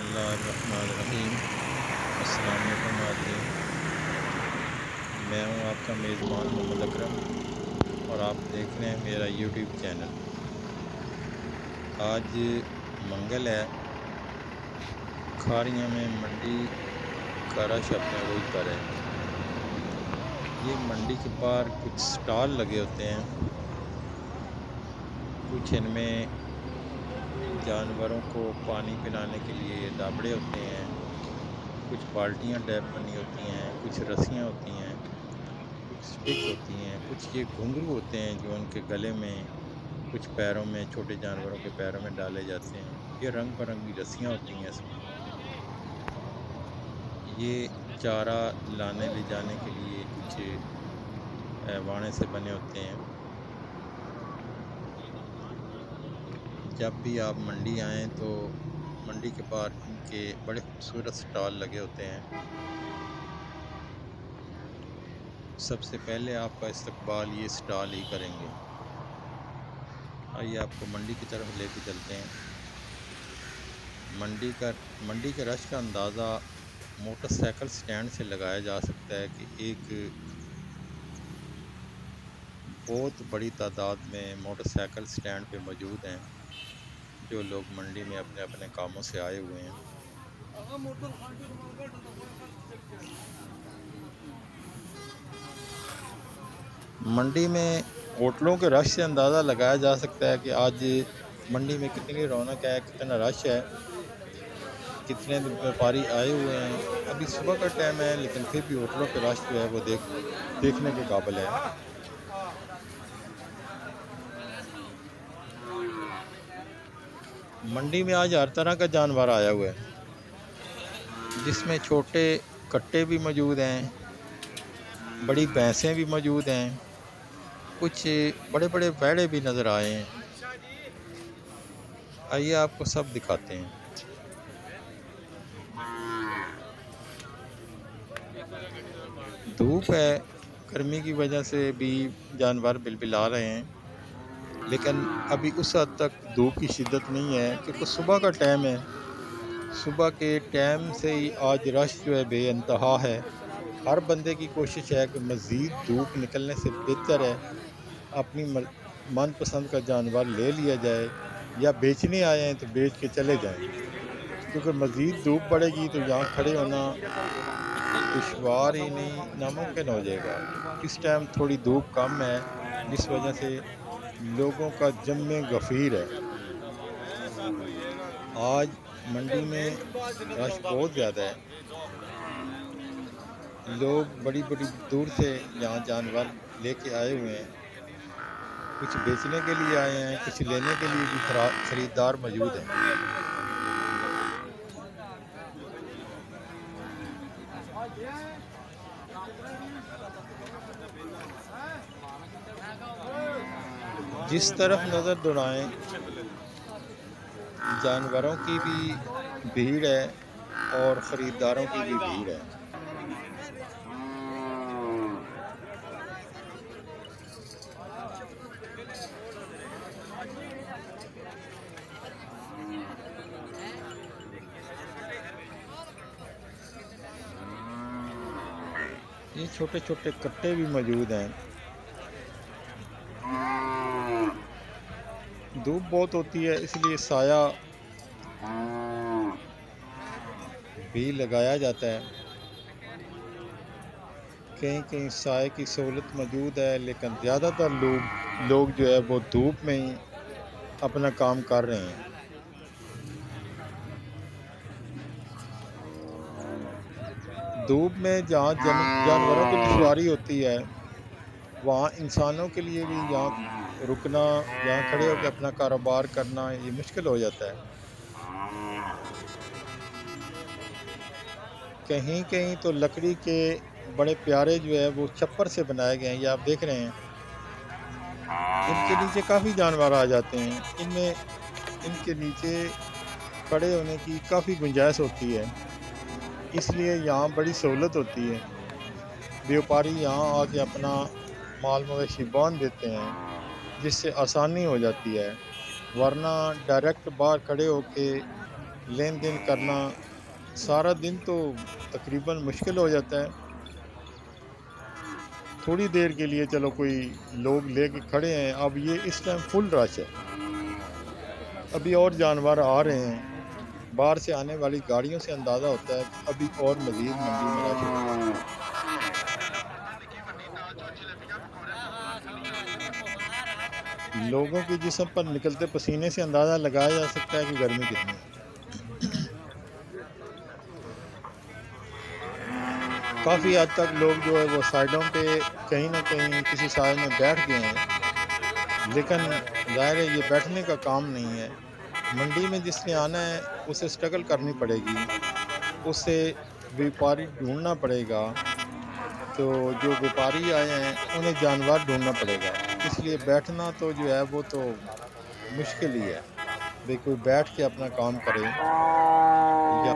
बिस्मिल्लाहिर्रहमानिर्रहीम। अस्सलाम वालेकुम नाज़रीन, मैं हूं आपका मेज़बान मोहम्मद अकरम और आप देख रहे हैं मेरा यूट्यूब चैनल। आज मंगल है, खारियां में मंडी का रश अपना रोज पर है। ये मंडी के पार कुछ स्टॉल लगे होते हैं, कुछ इनमें जानवरों को पानी पिलाने के लिए दाबड़े होते हैं, कुछ बाल्टियां टाइप बनी होती हैं, कुछ रस्सियां होती हैं, कुछ स्टिक होती हैं, कुछ ये घुंघरू होते हैं जो उनके गले में, कुछ पैरों में, छोटे जानवरों के पैरों में डाले जाते हैं। ये रंग बिरंगी रस्सियां होती हैं इसमें। ये चारा लाने ले जाने के लिए कुछ वाणे से बने होते हैं। जब भी आप मंडी आएँ तो मंडी के पार इनके बड़े खूबसूरत स्टॉल लगे होते हैं। सबसे पहले आपका इस्तकबाल ये स्टॉल ही करेंगे। आइए आपको मंडी की तरफ लेके चलते हैं। मंडी के रश का अंदाज़ा मोटरसाइकिल स्टैंड से लगाया जा सकता है कि एक बहुत बड़ी तादाद में मोटरसाइकिल स्टैंड पे मौजूद हैं, जो लोग मंडी में अपने अपने कामों से आए हुए हैं। मंडी में होटलों के रश से अंदाज़ा लगाया जा सकता है कि आज मंडी में कितनी रौनक है, कितना रश है, कितने व्यापारी आए हुए हैं। अभी सुबह का टाइम है लेकिन फिर भी होटलों के रश जो है वो देखने के काबिल है। मंडी में आज हर तरह का जानवर आया हुआ है, जिसमें छोटे कट्टे भी मौजूद हैं, बड़ी भैंसें भी मौजूद हैं, कुछ बड़े बड़े बैड़े भी नज़र आए हैं। आइए आपको सब दिखाते हैं। धूप है, गर्मी की वजह से भी जानवर बिलबिला रहे हैं, लेकिन अभी उस हद तक धूप की शिद्दत नहीं है क्योंकि सुबह का टाइम है। सुबह के टाइम से ही आज रश जो है बेइंतहा है। हर बंदे की कोशिश है कि मज़ीद धूप निकलने से बेहतर है अपनी मनपसंद का जानवर ले लिया जाए, या बेचने आए हैं तो बेच के चले जाएं, क्योंकि मज़ीद धूप बढ़ेगी तो यहाँ खड़े होना दुश्वार ही नहीं, नामुमकिन हो जाएगा। इस टाइम थोड़ी धूप कम है, जिस वजह से लोगों का जम्मे गफ़ीर है। आज मंडी में रश बहुत ज़्यादा है। लोग बड़ी बड़ी दूर से यहाँ जानवर लेके आए हुए हैं, कुछ बेचने के लिए आए हैं, कुछ लेने के लिए भी खरीदार मौजूद हैं। जिस तरफ नज़र दौड़ाएं जानवरों की भी भीड़ है और ख़रीदारों की भी भीड़ है। ये छोटे छोटे कट्टे भी मौजूद हैं। धूप बहुत होती है इसलिए साया भी लगाया जाता है। कहीं कहीं साए की सहूलत मौजूद है, लेकिन ज़्यादातर लोग जो है वो धूप में ही अपना काम कर रहे हैं। धूप में जहाँ जानवरों की दुश्वारी होती है, वहाँ इंसानों के लिए भी यहाँ रुकना, यहाँ खड़े होकर अपना कारोबार करना ये मुश्किल हो जाता है। कहीं कहीं तो लकड़ी के बड़े प्यारे जो है वो छप्पर से बनाए गए हैं, ये आप देख रहे हैं। इनके नीचे काफ़ी जानवर आ जाते हैं। इनमें इनके नीचे खड़े होने की काफ़ी गुंजाइश होती है, इसलिए यहाँ बड़ी सहूलत होती है। व्यापारी यहाँ आके अपना माल मवेशी बांध देते हैं, जिससे आसानी हो जाती है। वरना डायरेक्ट बाहर खड़े होके लेन देन करना सारा दिन तो तकरीबन मुश्किल हो जाता है। थोड़ी देर के लिए चलो कोई लोग लेके खड़े हैं, अब ये इस टाइम फुल रश है, अभी और जानवर आ रहे हैं। बाहर से आने वाली गाड़ियों से अंदाज़ा होता है कि अभी और मज़ीद मंडी में रश होगा। लोगों के जिस्म पर निकलते पसीने से अंदाज़ा लगाया जा सकता है कि गर्मी कितनी है। काफ़ी हद तक लोग जो है वो साइडों पे कहीं ना कहीं किसी साइड में बैठ गए हैं, लेकिन ज़ाहिर है ये बैठने का काम नहीं है। मंडी में जिसने आना है उसे स्ट्रगल करनी पड़ेगी, उसे व्यापारी ढूंढना पड़ेगा। तो जो व्यापारी आए हैं उन्हें जानवर ढूंढना पड़ेगा, इसलिए बैठना तो जो है वो तो मुश्किल ही है। भाई कोई बैठ के अपना काम करे या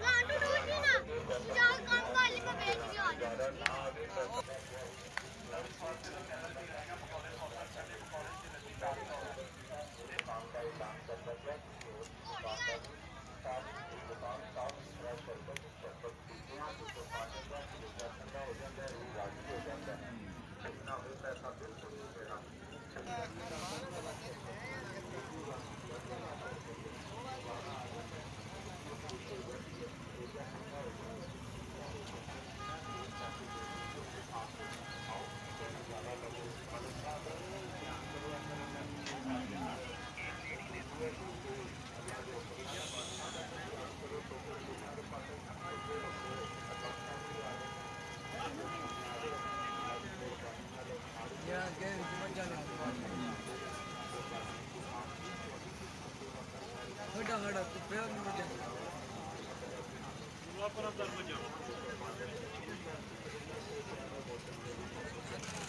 ਲਾਂਟੂ ਡੂਟੀ ਨਾ ਚੱਲ ਕੰਮ ਕਰ ਲਈ ਮੈਂ ਵੇਚ ਕੇ ਆ ਜਾਊਂ Apa